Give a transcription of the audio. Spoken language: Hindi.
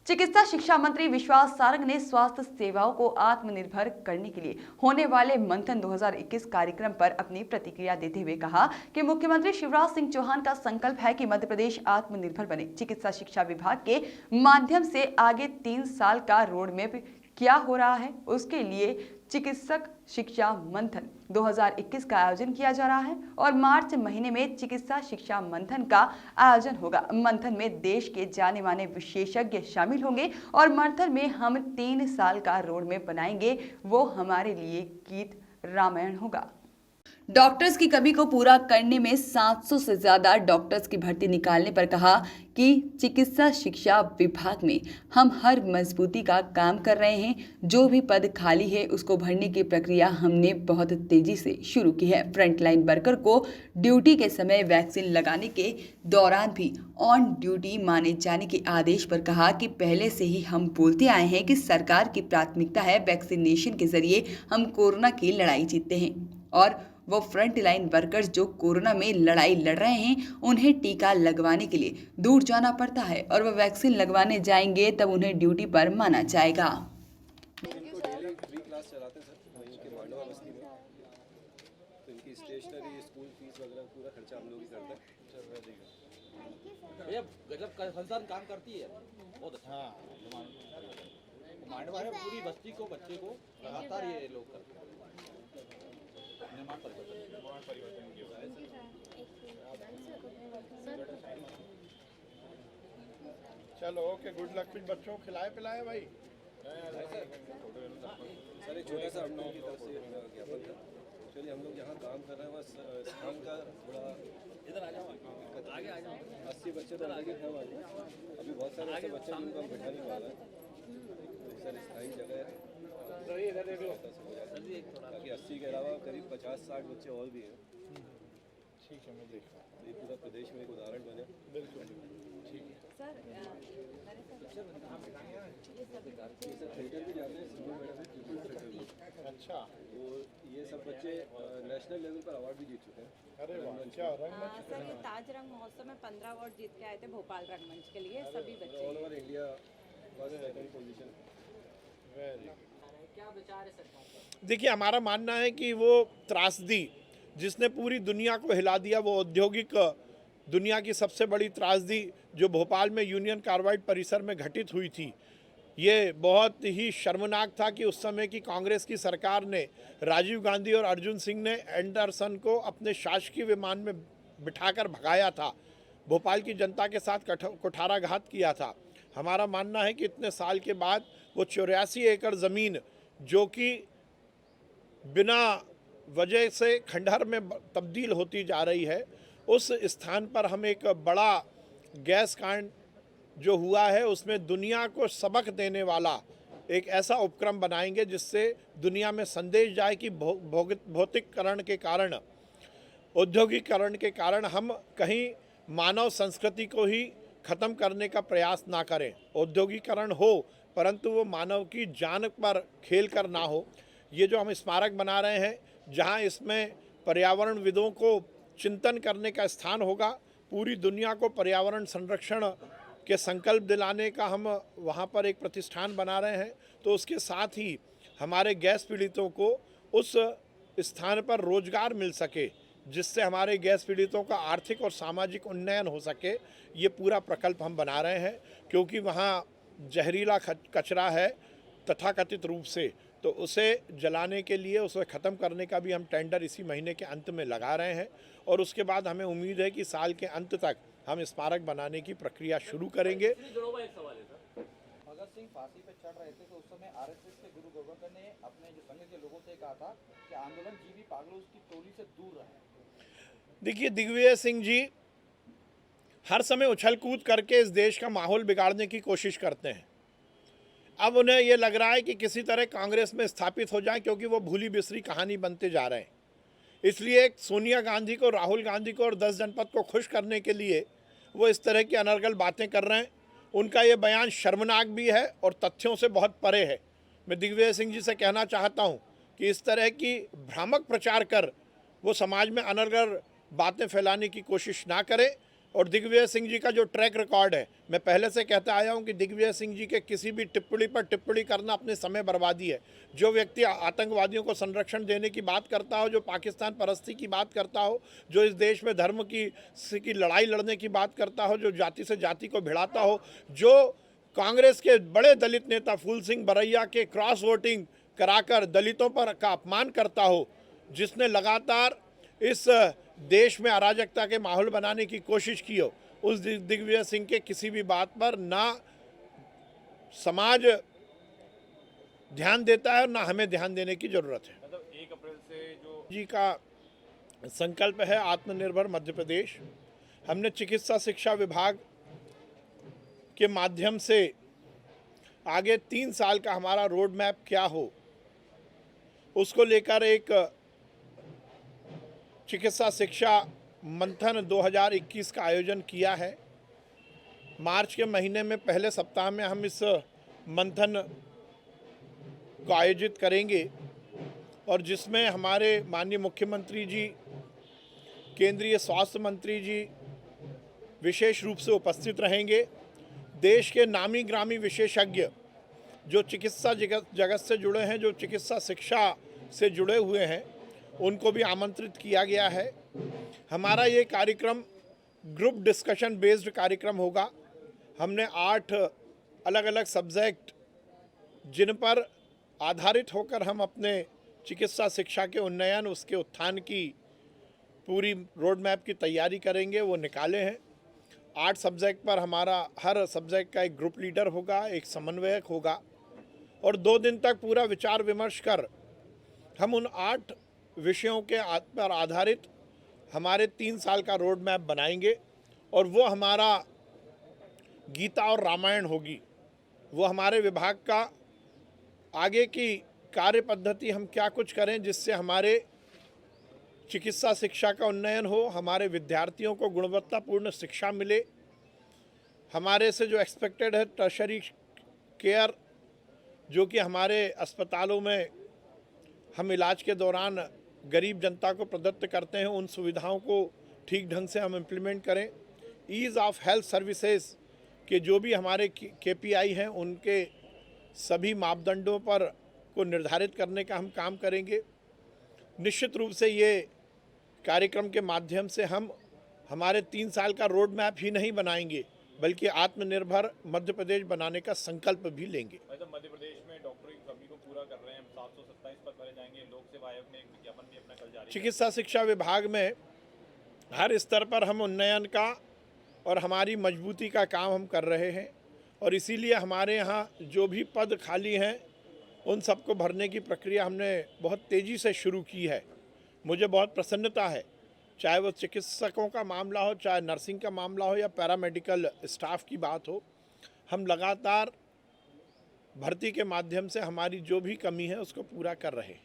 चिकित्सा शिक्षा मंत्री विश्वास सारंग ने स्वास्थ्य सेवाओं को आत्मनिर्भर करने के लिए होने वाले मंथन 2021 कार्यक्रम पर अपनी प्रतिक्रिया देते हुए कहा कि मुख्यमंत्री शिवराज सिंह चौहान का संकल्प है कि मध्य प्रदेश आत्मनिर्भर बने। चिकित्सा शिक्षा विभाग के माध्यम से आगे 3 साल का रोड मैप क्या हो रहा है, उसके लिए चिकित्सक शिक्षा मंथन 2021 का आयोजन किया जा रहा है और मार्च महीने में चिकित्सा शिक्षा मंथन का आयोजन होगा। मंथन में देश के जाने माने विशेषज्ञ शामिल होंगे और मंथन में हम 3 साल का रोड मैप बनाएंगे, वो हमारे लिए गीत रामायण होगा। डॉक्टर्स की कमी को पूरा करने में 700 से ज्यादा डॉक्टर्स की भर्ती निकालने पर कहा कि चिकित्सा शिक्षा विभाग में हम हर मजबूती का काम कर रहे हैं। जो भी पद खाली है उसको भरने की प्रक्रिया हमने बहुत तेजी से शुरू की है। फ्रंटलाइन वर्कर को ड्यूटी के समय वैक्सीन लगाने के दौरान भी ऑन ड्यूटी माने जाने के आदेश पर कहा कि पहले से ही हम बोलते आए हैं कि सरकार की प्राथमिकता है वैक्सीनेशन के जरिए हम कोरोना की लड़ाई जीतते हैं और वो फ्रंट लाइन वर्कर्स जो कोरोना में लड़ाई लड़ रहे हैं उन्हें टीका लगवाने के लिए दूर जाना पड़ता है और वो वैक्सीन लगवाने जाएंगे तब उन्हें ड्यूटी पर माना जाएगा। इनको डेली फ्री क्लास चलाते हैं सर, वहीं के मांडवा बस्ती में। तो इनकी स्टेशनरी, स्कूल फीस वगैरह पूरा खर्चा हम लोग ही करते हैं। भैया गजब का संस्थान काम करती है, बहुत अच्छा। हाँ, मांडवा है पूरी बस्ती को, बच्चे को लगातार ये लोग करते हैं। निर्माण परिवर्तन चलो ओके, गुड लक। कुछ बच्चों को खिलाए पिलाए भाई। सर एक छोटा सा हम लोगों की तरफ से ज्ञापन था। चलिए हम लोग यहाँ काम कर रहे हैं, बस स्थान का थोड़ा इधर आ जाओ, आगे आ जाओ। 80 बच्चे तो आगे हैं वाले, अभी बहुत सारे ऐसे बच्चे जिनको हम बैठा नहीं पा रहे हैं। सर स्थायी जगह है ताकि 80 के अलावा करीब 50-60 बच्चे और भी हैं। ठीक है, मैं देख रहा हूँ। ये पूरा प्रदेश में एक उदाहरण बने। बिल्कुल ठीक है। फिल्टर भी जाते हैं सिंगल मैडम। अच्छा, तो ये सब बच्चे नेशनल लेवल पर अवार्ड भी जीत चुके हैं। अरे वाह, क्या रंगमंच। सर ये ताज रंग महोत्सव में 15 अवार्ड जीत के आए थे भोपाल रंगमंच के लिए सभी बच्चे। All over India first second position. Very. क्या विचार है सरकार का? देखिए, हमारा मानना है कि वो त्रासदी जिसने पूरी दुनिया को हिला दिया, वो औद्योगिक दुनिया की सबसे बड़ी त्रासदी जो भोपाल में यूनियन कार्बाइड परिसर में घटित हुई थी, ये बहुत ही शर्मनाक था कि उस समय की कांग्रेस की सरकार ने राजीव गांधी और अर्जुन सिंह ने एंडरसन को अपने शासकीय विमान में बिठाकर भगाया था, भोपाल की जनता के साथ कुठाराघात किया था। हमारा मानना है कि इतने साल के बाद वो 84 एकड़ ज़मीन जो कि बिना वजह से खंडहर में तब्दील होती जा रही है, उस स्थान पर हम एक बड़ा गैस कांड जो हुआ है उसमें दुनिया को सबक देने वाला एक ऐसा उपक्रम बनाएंगे जिससे दुनिया में संदेश जाए कि भौतिकीकरण के कारण, औद्योगिकरण के कारण हम कहीं मानव संस्कृति को ही ख़त्म करने का प्रयास ना करें। औद्योगिकरण हो परंतु वो मानव की जान पर खेल कर ना हो। ये जो हम स्मारक बना रहे हैं, जहाँ इसमें पर्यावरणविदों को चिंतन करने का स्थान होगा, पूरी दुनिया को पर्यावरण संरक्षण के संकल्प दिलाने का हम वहाँ पर एक प्रतिष्ठान बना रहे हैं। तो उसके साथ ही हमारे गैस पीड़ितों को उस स्थान पर रोजगार मिल सके, जिससे हमारे गैस पीड़ितों का आर्थिक और सामाजिक उन्नयन हो सके, ये पूरा प्रकल्प हम बना रहे हैं। क्योंकि वहाँ जहरीला कचरा है तथाकथित रूप से, तो उसे जलाने के लिए, उसे ख़त्म करने का भी हम टेंडर इसी महीने के अंत में लगा रहे हैं और उसके बाद हमें उम्मीद है कि साल के अंत तक हम स्मारक बनाने की प्रक्रिया शुरू करेंगे। एक सवाल है सर, भगत सिंह फांसी पे चढ़ रहे थे तो उस समय आरएसएस के गुरु गोविंद ने अपने जो संघ के लोगों से कहा था कि आंदोलन जीवी पागलों की टोली से दूर रहें। देखिए, दिग्विजय सिंह जी हर समय उछल कूद करके इस देश का माहौल बिगाड़ने की कोशिश करते हैं। अब उन्हें ये लग रहा है कि किसी तरह कांग्रेस में स्थापित हो जाए, क्योंकि वो भूली बिसरी कहानी बनते जा रहे हैं। इसलिए सोनिया गांधी को, राहुल गांधी को और 10 जनपद को खुश करने के लिए वो इस तरह की अनर्गल बातें कर रहे हैं। उनका ये बयान शर्मनाक भी है और तथ्यों से बहुत परे है। मैं दिग्विजय सिंह जी से कहना चाहता हूँ कि इस तरह की भ्रामक प्रचार कर वो समाज में अनर्गल बातें फैलाने की कोशिश ना करें। और दिग्विजय सिंह जी का जो ट्रैक रिकॉर्ड है, मैं पहले से कहता आया हूं कि दिग्विजय सिंह जी के किसी भी टिप्पणी पर टिप्पणी करना अपने समय बर्बादी है। जो व्यक्ति आतंकवादियों को संरक्षण देने की बात करता हो, जो पाकिस्तान परस्ती की बात करता हो, जो इस देश में धर्म की लड़ाई लड़ने की बात करता हो, जो जाति से जाति को भिड़ाता हो, जो कांग्रेस के बड़े दलित नेता फूल सिंह बरैया के क्रॉस वोटिंग कराकर दलितों पर का अपमान करता हो, जिसने लगातार इस देश में अराजकता के माहौल बनाने की कोशिश की हो, उस दिग्विजय सिंह के किसी भी बात पर ना समाज ध्यान देता है और ना हमें ध्यान देने की जरूरत है। मतलब 1 अप्रैल से जो जी का संकल्प है आत्मनिर्भर मध्य प्रदेश। हमने चिकित्सा शिक्षा विभाग के माध्यम से आगे 3 साल का हमारा रोड मैप क्या हो, उसको लेकर एक चिकित्सा शिक्षा मंथन 2021 का आयोजन किया है। मार्च के महीने में पहले सप्ताह में हम इस मंथन को आयोजित करेंगे और जिसमें हमारे माननीय मुख्यमंत्री जी, केंद्रीय स्वास्थ्य मंत्री जी विशेष रूप से उपस्थित रहेंगे। देश के नामी ग्रामी विशेषज्ञ जो चिकित्सा जगत से जुड़े हैं, जो चिकित्सा शिक्षा से जुड़े हुए हैं, उनको भी आमंत्रित किया गया है। हमारा ये कार्यक्रम ग्रुप डिस्कशन बेस्ड कार्यक्रम होगा। हमने 8 अलग अलग सब्जेक्ट जिन पर आधारित होकर हम अपने चिकित्सा शिक्षा के उन्नयन, उसके उत्थान की पूरी रोड मैप की तैयारी करेंगे, वो निकाले हैं। 8 सब्जेक्ट पर हमारा हर सब्जेक्ट का एक ग्रुप लीडर होगा, एक समन्वयक होगा और 2 दिन तक पूरा विचार विमर्श कर हम उन 8 विषयों के पर आधारित हमारे 3 साल का रोड मैप बनाएंगे और वो हमारा गीता और रामायण होगी। वो हमारे विभाग का आगे की कार्य पद्धति, हम क्या कुछ करें जिससे हमारे चिकित्सा शिक्षा का उन्नयन हो, हमारे विद्यार्थियों को गुणवत्तापूर्ण शिक्षा मिले, हमारे से जो एक्सपेक्टेड है टर्शरी केयर, जो कि हमारे अस्पतालों में हम इलाज के दौरान गरीब जनता को प्रदत्त करते हैं, उन सुविधाओं को ठीक ढंग से हम इम्प्लीमेंट करें। ईज़ ऑफ हेल्थ सर्विसेज के जो भी हमारे KPI हैं, उनके सभी मापदंडों पर को निर्धारित करने का हम काम करेंगे। निश्चित रूप से ये कार्यक्रम के माध्यम से हम हमारे 3 साल का रोड मैप ही नहीं बनाएंगे, बल्कि आत्मनिर्भर मध्य प्रदेश बनाने का संकल्प भी लेंगे। मतलब मध्य प्रदेश में डॉक्टरों की कमी को पूरा कर रहे हैं, 727 पद भरे जाएंगे। लोक सेवा आयोग ने एक विज्ञापन भी अपना कल जारी। चिकित्सा शिक्षा विभाग में हर स्तर पर हम उन्नयन का और हमारी मजबूती का काम हम कर रहे हैं और इसीलिए हमारे यहाँ जो भी पद खाली हैं उन सबको भरने की प्रक्रिया हमने बहुत तेज़ी से शुरू की है। मुझे बहुत प्रसन्नता है, चाहे वो चिकित्सकों का मामला हो, चाहे नर्सिंग का मामला हो या पैरामेडिकल स्टाफ की बात हो। हम लगातार भर्ती के माध्यम से हमारी जो भी कमी है उसको पूरा कर रहे हैं।